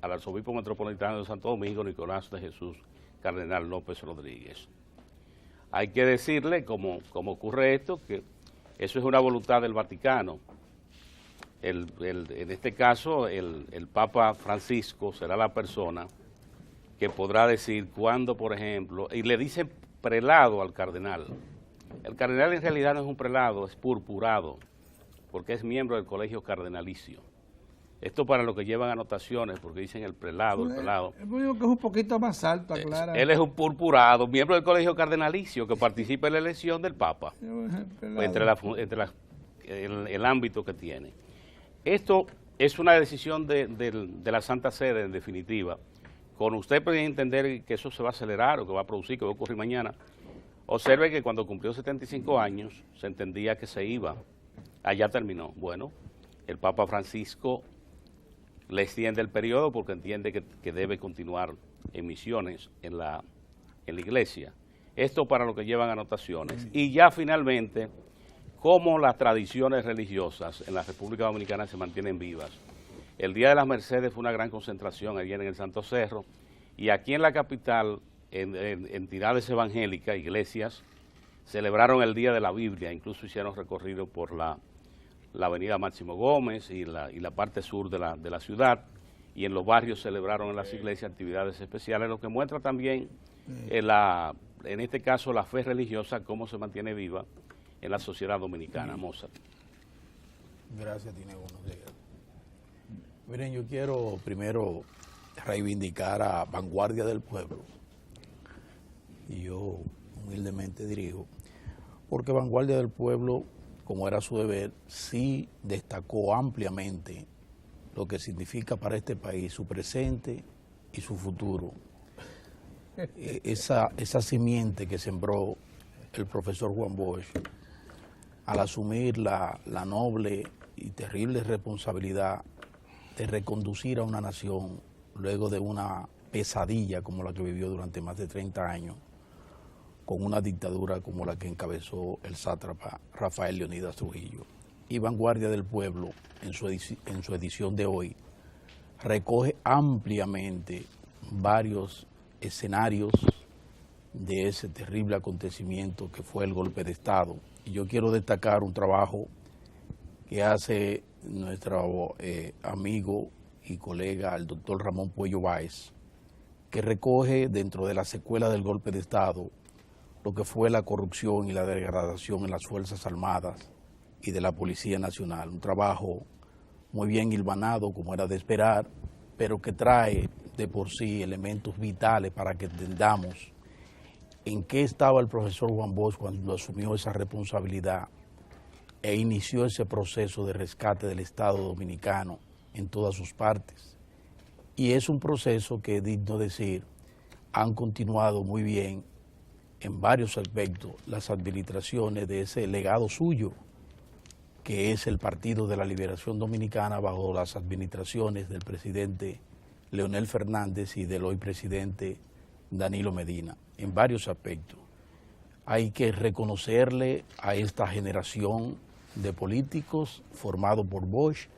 S4: arzobispo metropolitano de Santo Domingo, Nicolás de Jesús Cardenal López Rodríguez. Hay que decirle, como ocurre esto, que eso es una voluntad del Vaticano. En este caso, el Papa Francisco será la persona que podrá decir cuándo, por ejemplo, y le dice prelado al cardenal. El cardenal en realidad no es un prelado, es purpurado, porque es miembro del colegio cardenalicio. Esto para los que llevan anotaciones, porque dicen el prelado, el prelado.
S3: Es que es un poquito más alto, aclara.
S4: Él es un purpurado, miembro del colegio cardenalicio, que participa en la elección del Papa, entre el ámbito que tiene. Esto es una decisión de la Santa Sede, en definitiva. Con usted puede entender que eso se va a acelerar o que va a producir, que va a ocurrir mañana. Observe que cuando cumplió 75 años se entendía que se iba. Allá terminó. Bueno, el Papa Francisco le extiende el periodo porque entiende que debe continuar en misiones en la iglesia. Esto para los que llevan anotaciones. Y ya finalmente, cómo las tradiciones religiosas en la República Dominicana se mantienen vivas. El Día de las Mercedes fue una gran concentración ayer en el Santo Cerro, y aquí en la capital, en entidades evangélicas, iglesias, celebraron el Día de la Biblia, incluso hicieron recorrido por la avenida Máximo Gómez y la parte sur de la ciudad, y en los barrios celebraron en las iglesias actividades especiales, lo que muestra también, en este caso, la fe religiosa, cómo se mantiene viva en la sociedad dominicana. Mozart.
S5: Gracias, tiene buenos días. Miren, yo quiero primero reivindicar a Vanguardia del Pueblo, y yo humildemente dirijo, porque Vanguardia del Pueblo, como era su deber, sí destacó ampliamente lo que significa para este país su presente y su futuro. Esa simiente que sembró el profesor Juan Bosch al asumir la noble y terrible responsabilidad de reconducir a una nación luego de una pesadilla como la que vivió durante más de 30 años, con una dictadura como la que encabezó el sátrapa Rafael Leonidas Trujillo. Y Vanguardia del Pueblo, en su edición de hoy, recoge ampliamente varios escenarios de ese terrible acontecimiento que fue el golpe de Estado. Y yo quiero destacar un trabajo que hace nuestro amigo y colega, el doctor Ramón Puello Báez, que recoge dentro de la secuela del golpe de Estado lo que fue la corrupción y la degradación en las Fuerzas Armadas y de la Policía Nacional. Un trabajo muy bien hilvanado, como era de esperar, pero que trae de por sí elementos vitales para que entendamos en qué estaba el profesor Juan Bosch cuando asumió esa responsabilidad e inició ese proceso de rescate del Estado dominicano en todas sus partes. Y es un proceso que, es digno decir, han continuado muy bien en varios aspectos las administraciones de ese legado suyo, que es el Partido de la Liberación Dominicana bajo las administraciones del presidente Leonel Fernández y del hoy presidente Danilo Medina, en varios aspectos. Hay que reconocerle a esta generación de políticos formados por Bosch,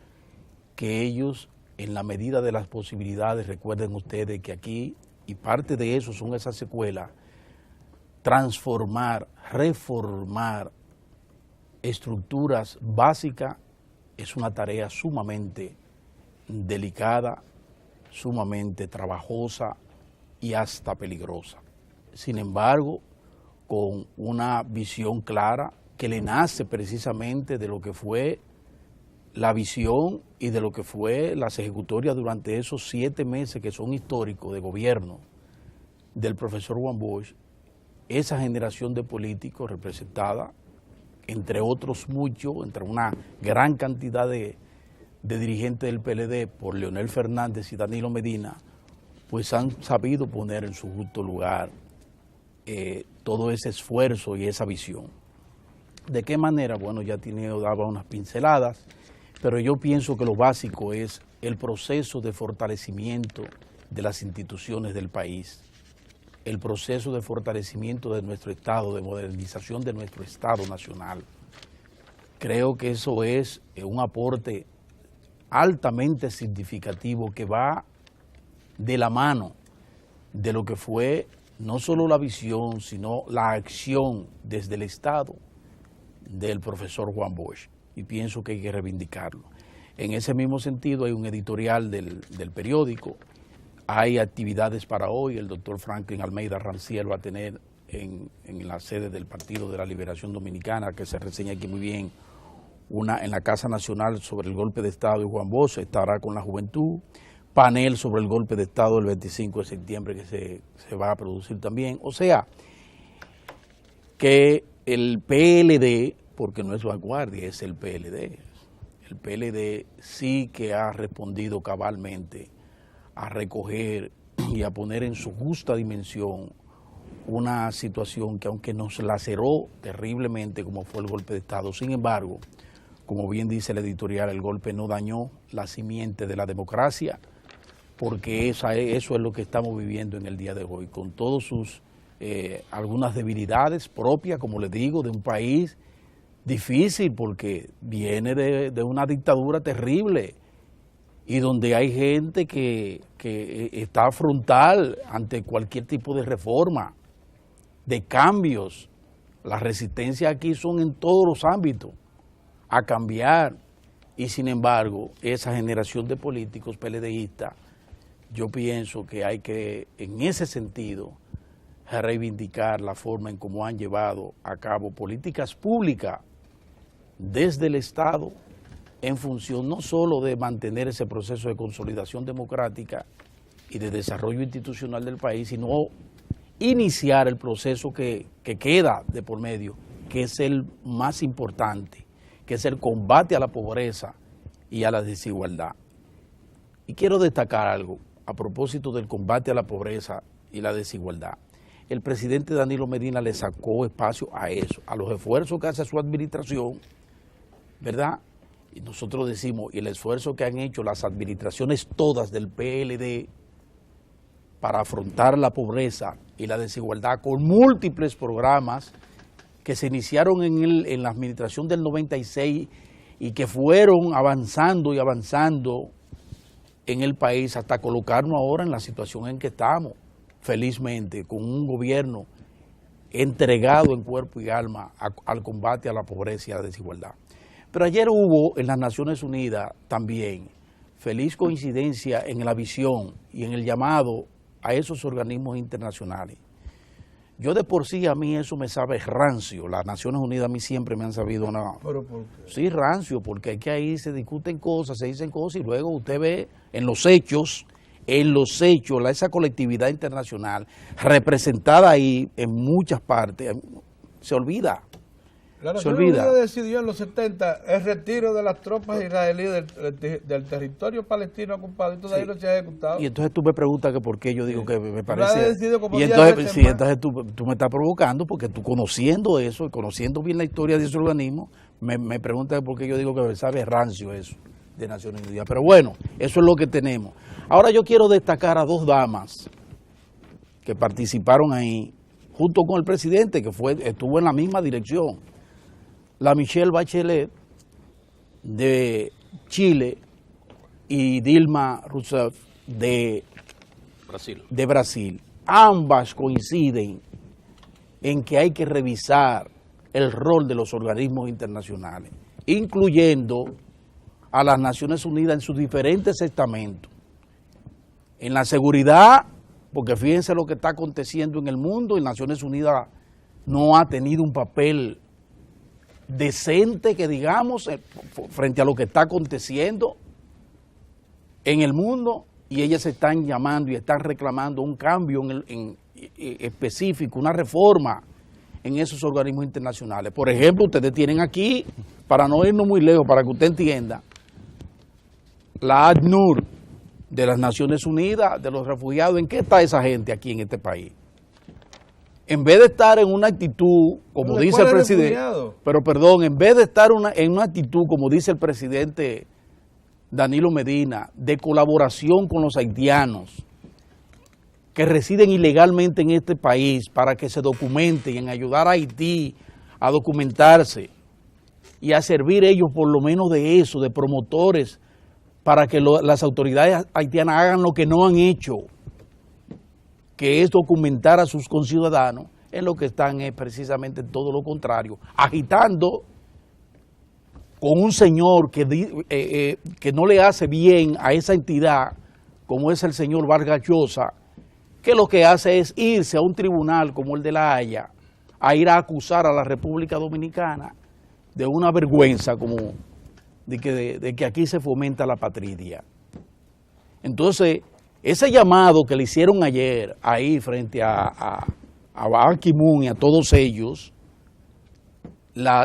S5: que ellos, en la medida de las posibilidades, recuerden ustedes que aquí, y parte de eso son esas secuelas, transformar, reformar estructuras básicas es una tarea sumamente delicada, sumamente trabajosa y hasta peligrosa. Sin embargo, con una visión clara que le nace precisamente de lo que fue la visión y de lo que fue las ejecutorias durante esos 7 meses que son históricos de gobierno del profesor Juan Bosch, esa generación de políticos representada, entre otros muchos, entre una gran cantidad de dirigentes del PLD por Leonel Fernández y Danilo Medina, pues han sabido poner en su justo lugar todo ese esfuerzo y esa visión. ¿De qué manera? Bueno, ya daba unas pinceladas, pero yo pienso que lo básico es el proceso de fortalecimiento de las instituciones del país, el proceso de fortalecimiento de nuestro Estado, de modernización de nuestro Estado nacional. Creo que eso es un aporte altamente significativo que va de la mano de lo que fue no solo la visión, sino la acción desde el Estado del profesor Juan Bosch, y pienso que hay que reivindicarlo. En ese mismo sentido hay un editorial del periódico, hay actividades para hoy. El doctor Franklin Almeida Ranciel va a tener en la sede del Partido de la Liberación Dominicana, que se reseña aquí muy bien, en la Casa Nacional sobre el golpe de Estado de Juan Bosch, estará con la juventud, panel sobre el golpe de Estado del 25 de septiembre que se va a producir también. O sea, que el PLD, porque no es vanguardia, es el PLD sí que ha respondido cabalmente a recoger y a poner en su justa dimensión una situación que, aunque nos laceró terriblemente como fue el golpe de Estado, sin embargo, como bien dice el editorial, el golpe no dañó la simiente de la democracia, porque eso es lo que estamos viviendo en el día de hoy, con todas sus algunas debilidades propias, como les digo, de un país difícil, porque viene de una dictadura terrible, y donde hay gente que está frontal ante cualquier tipo de reforma, de cambios. Las resistencias aquí son en todos los ámbitos a cambiar, y sin embargo, esa generación de políticos PLDistas, yo pienso que hay que, en ese sentido, reivindicar la forma en cómo han llevado a cabo políticas públicas desde el Estado, en función no solo de mantener ese proceso de consolidación democrática y de desarrollo institucional del país, sino iniciar el proceso que queda de por medio, que es el más importante, que es el combate a la pobreza y a la desigualdad. Y quiero destacar algo a propósito del combate a la pobreza y la desigualdad. El presidente Danilo Medina le sacó espacio a eso, a los esfuerzos que hace su administración, ¿verdad? Y nosotros decimos, y el esfuerzo que han hecho las administraciones todas del PLD para afrontar la pobreza y la desigualdad con múltiples programas que se iniciaron en la administración del 96 y que fueron avanzando y avanzando en el país hasta colocarnos ahora en la situación en que estamos, felizmente, con un gobierno entregado en cuerpo y alma al combate a la pobreza y a la desigualdad. Pero ayer hubo en las Naciones Unidas también feliz coincidencia en la visión y en el llamado a esos organismos internacionales. Yo de por sí a mí eso me sabe rancio. Las Naciones Unidas a mí siempre me han sabido una...
S3: ¿Pero por qué?
S5: Sí, rancio, porque es que ahí se discuten cosas, se dicen cosas y luego usted ve en los hechos, esa colectividad internacional representada ahí en muchas partes, se olvida.
S3: La
S5: Se
S3: Nación
S5: olvida.
S3: Unida decidió en los 70 el retiro de las tropas israelíes del territorio palestino ocupado, entonces ahí no se ha ejecutado.
S5: Y entonces tú me preguntas que por qué yo digo que me
S3: Lo ha
S5: parece...
S3: decidido como
S5: Y
S3: 10
S5: entonces,
S3: veces
S5: sí,
S3: más.
S5: entonces tú me estás provocando porque tú conociendo eso, y conociendo bien la historia de ese organismo, me preguntas por qué yo digo que me sabe rancio eso de Naciones Unidas. Pero bueno, eso es lo que tenemos. Ahora yo quiero destacar a dos damas que participaron ahí, junto con el presidente, que estuvo en la misma dirección. La Michelle Bachelet de Chile y Dilma Rousseff de Brasil. Ambas coinciden en que hay que revisar el rol de los organismos internacionales, incluyendo a las Naciones Unidas en sus diferentes estamentos. En la seguridad, porque fíjense lo que está aconteciendo en el mundo, y Naciones Unidas no ha tenido un papel decente, que digamos, frente a lo que está aconteciendo en el mundo, y ellas se están llamando y están reclamando un cambio específico, una reforma en esos organismos internacionales. Por ejemplo, ustedes tienen aquí, para no irnos muy lejos, para que usted entienda, la ACNUR de las Naciones Unidas, de los refugiados. ¿En qué está esa gente aquí en este país? En vez de estar en una actitud, como dice el presidente, en vez de estar en una actitud, como dice el presidente Danilo Medina, de colaboración con los haitianos que residen ilegalmente en este país para que se documenten, en ayudar a Haití a documentarse y a servir ellos por lo menos de eso, de promotores, para que las autoridades haitianas hagan lo que no han hecho, que es documentar a sus conciudadanos. En lo que están es precisamente todo lo contrario, agitando con un señor que no le hace bien a esa entidad, como es el señor Vargas Llosa, que lo que hace es irse a un tribunal como el de La Haya, a ir a acusar a la República Dominicana de una vergüenza como de que aquí se fomenta la patria. Entonces, ese llamado que le hicieron ayer ahí frente a Ban Ki-moon y a todos ellos,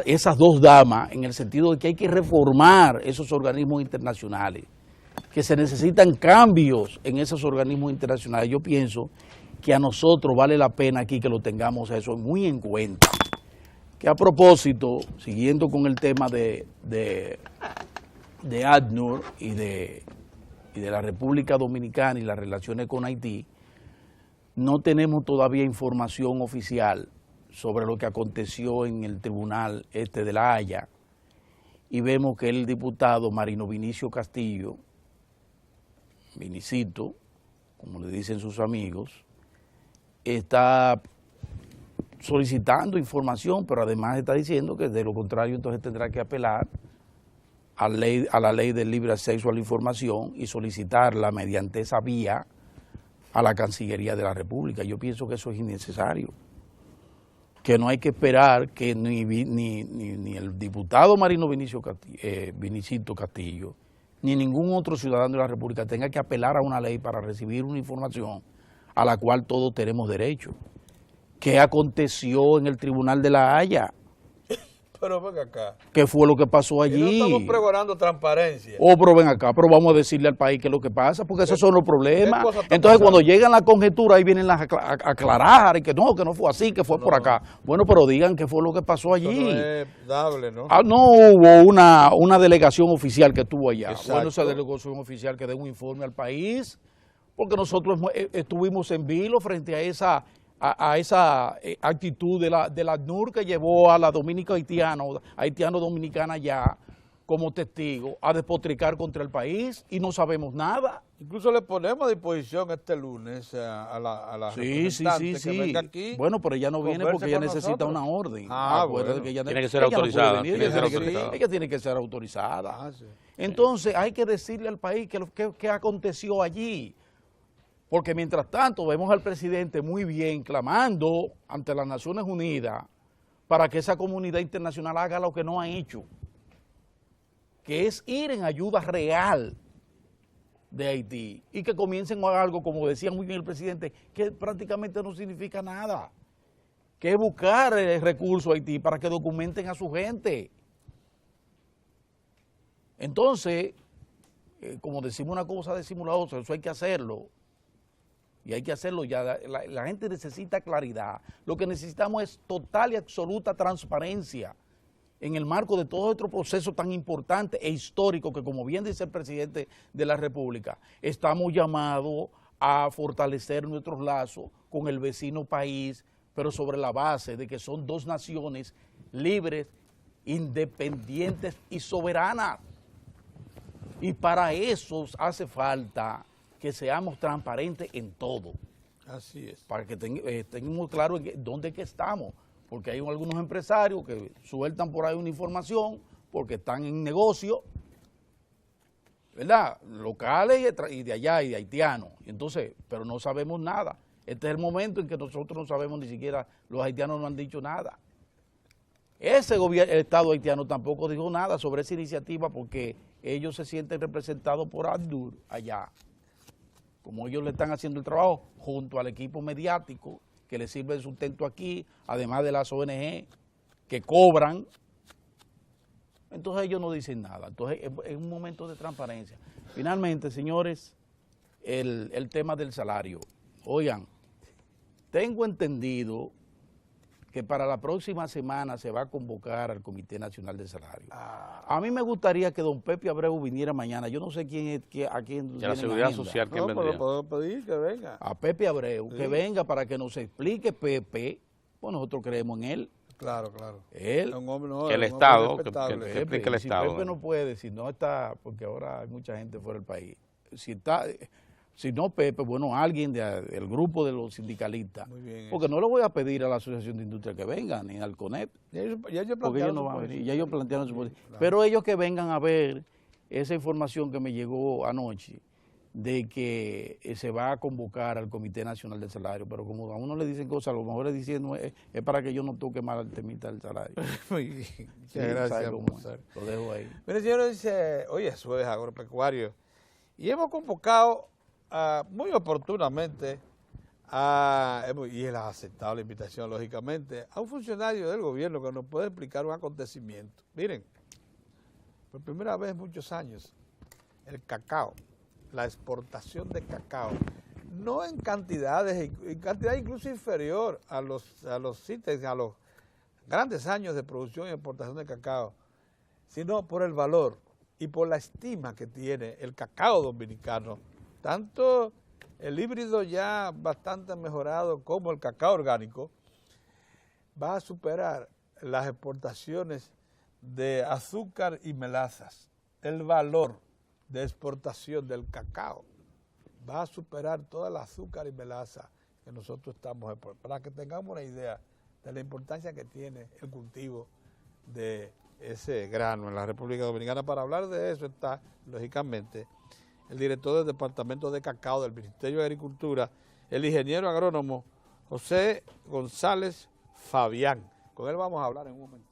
S5: esas dos damas, en el sentido de que hay que reformar esos organismos internacionales, que se necesitan cambios en esos organismos internacionales, yo pienso que a nosotros vale la pena aquí que lo tengamos eso muy en cuenta. Que a propósito, siguiendo con el tema de ACNUR y de la República Dominicana y las relaciones con Haití, no tenemos todavía información oficial sobre lo que aconteció en el tribunal de La Haya, y vemos que el diputado Marino Vinicio Castillo, Vinicito, como le dicen sus amigos, está solicitando información, pero además está diciendo que de lo contrario entonces tendrá que apelar a la ley del libre acceso a la información y solicitarla mediante esa vía a la Cancillería de la República. Yo pienso que eso es innecesario, que no hay que esperar que ni el diputado Marino Vinicito Castillo, ni ningún otro ciudadano de la República tenga que apelar a una ley para recibir una información a la cual todos tenemos derecho. ¿Qué aconteció en el Tribunal de La Haya?
S3: Pero ven acá.
S5: ¿Qué fue lo que pasó allí?
S3: Y no estamos pregonando transparencia.
S5: Pero ven acá, pero vamos a decirle al país qué es lo que pasa, porque esos son los problemas. Entonces cuando llegan las conjeturas, ahí vienen a aclarar, y que no fue así, que fue por acá. Bueno, pero digan qué fue lo que pasó allí.
S3: Eso no es dable, ¿no?
S5: No hubo una delegación oficial que estuvo allá.
S3: Exacto.
S5: Bueno, esa delegación oficial que dé un informe al país, porque nosotros estuvimos en vilo frente a esa actitud de la ACNUR, que llevó a la haitiano-dominicana ya como testigo a despotricar contra el país, y no sabemos nada.
S1: Incluso le ponemos a disposición este lunes a la representante que venga aquí.
S5: Bueno, pero ella no viene porque ella necesita
S1: nosotros
S5: una orden.
S1: Bueno.
S5: Que ella
S4: Tiene que ser
S5: ella no puede
S4: autorizada.
S5: venir, ella tiene que ser autorizada.
S1: Sí.
S5: Entonces hay que decirle al país qué aconteció allí. Porque mientras tanto vemos al presidente muy bien clamando ante las Naciones Unidas para que esa comunidad internacional haga lo que no ha hecho, que es ir en ayuda real de Haití y que comiencen a algo, como decía muy bien el presidente, que prácticamente no significa nada, que es buscar el recurso a Haití para que documenten a su gente. Entonces, como decimos una cosa, decimos la otra, eso hay que hacerlo. Y hay que hacerlo ya. La gente necesita claridad. Lo que necesitamos es total y absoluta transparencia en el marco de todo otro proceso tan importante e histórico que, como bien dice el presidente de la República, estamos llamados a fortalecer nuestros lazos con el vecino país, pero sobre la base de que son dos naciones libres, independientes y soberanas. Y para eso hace falta que seamos transparentes en todo.
S1: Así es.
S5: Para que tengamos claro dónde que estamos. Porque hay algunos empresarios que sueltan por ahí una información porque están en negocio, ¿verdad? Locales y de allá y de haitianos. Entonces, pero no sabemos nada. Este es el momento en que nosotros no sabemos ni siquiera, los haitianos no han dicho nada. Ese gobierno, el Estado haitiano tampoco dijo nada sobre esa iniciativa porque ellos se sienten representados por Abdur allá. Como ellos le están haciendo el trabajo junto al equipo mediático que le sirve de sustento aquí, además de las ONG que cobran, entonces ellos no dicen nada. Entonces es un momento de transparencia. Finalmente, señores, el tema del salario. Oigan, tengo entendido que para la próxima semana se va a convocar al Comité Nacional de Salario. A mí me gustaría que don Pepe Abreu viniera mañana. Yo no sé quién es, a quién.
S4: Y a la Seguridad Social, ¿quién vendría?
S1: Pero puedo pedir que venga.
S5: A Pepe Abreu,
S1: Sí.
S5: que venga para que nos explique Pepe, pues nosotros creemos en él.
S1: Claro, claro.
S5: Él,
S1: Es un hombre, no,
S4: Que el
S1: es un
S4: Estado,
S1: hombre respetable.
S4: que explique el
S5: si
S4: Estado.
S5: Pepe no puede, si no está, porque ahora hay mucha gente fuera del país. Si no Pepe, bueno, alguien del grupo de los sindicalistas.
S1: Muy bien.
S5: Porque no le voy a pedir a la Asociación de Industria que venga, ni al CONEP.
S1: Ya ellos
S5: Porque ellos
S1: plantearon
S5: no
S1: su
S5: van a venir,
S1: posición.
S5: ya ellos plantearon su posición.
S1: Claro.
S5: Pero ellos que vengan a ver esa información que me llegó anoche de que se va a convocar al Comité Nacional del Salario, pero como a uno le dicen cosas, a lo mejor es diciendo es para que yo no toque más el temita del salario.
S1: Muy bien.
S5: Sí,
S1: Muchas gracias,
S5: ¿sabe cómo es?
S1: profesor.
S5: Lo dejo ahí.
S1: Mire, señores, dice, oye, eso es agropecuario. Y hemos convocado muy oportunamente, y él ha aceptado la invitación, lógicamente, a un funcionario del gobierno que nos puede explicar un acontecimiento. Miren, por primera vez en muchos años, el cacao, la exportación de cacao, no en cantidades, en cantidad incluso inferior a los CITES, a los grandes años de producción y exportación de cacao, sino por el valor y por la estima que tiene el cacao dominicano, tanto el híbrido ya bastante mejorado como el cacao orgánico, va a superar las exportaciones de azúcar y melazas. El valor de exportación del cacao va a superar toda el azúcar y melaza que nosotros estamos exportando, para que tengamos una idea de la importancia que tiene el cultivo de ese grano en la República Dominicana. Para hablar de eso está, lógicamente, el director del Departamento de Cacao del Ministerio de Agricultura, el ingeniero agrónomo José González Fabián. Con él vamos a hablar en un momento.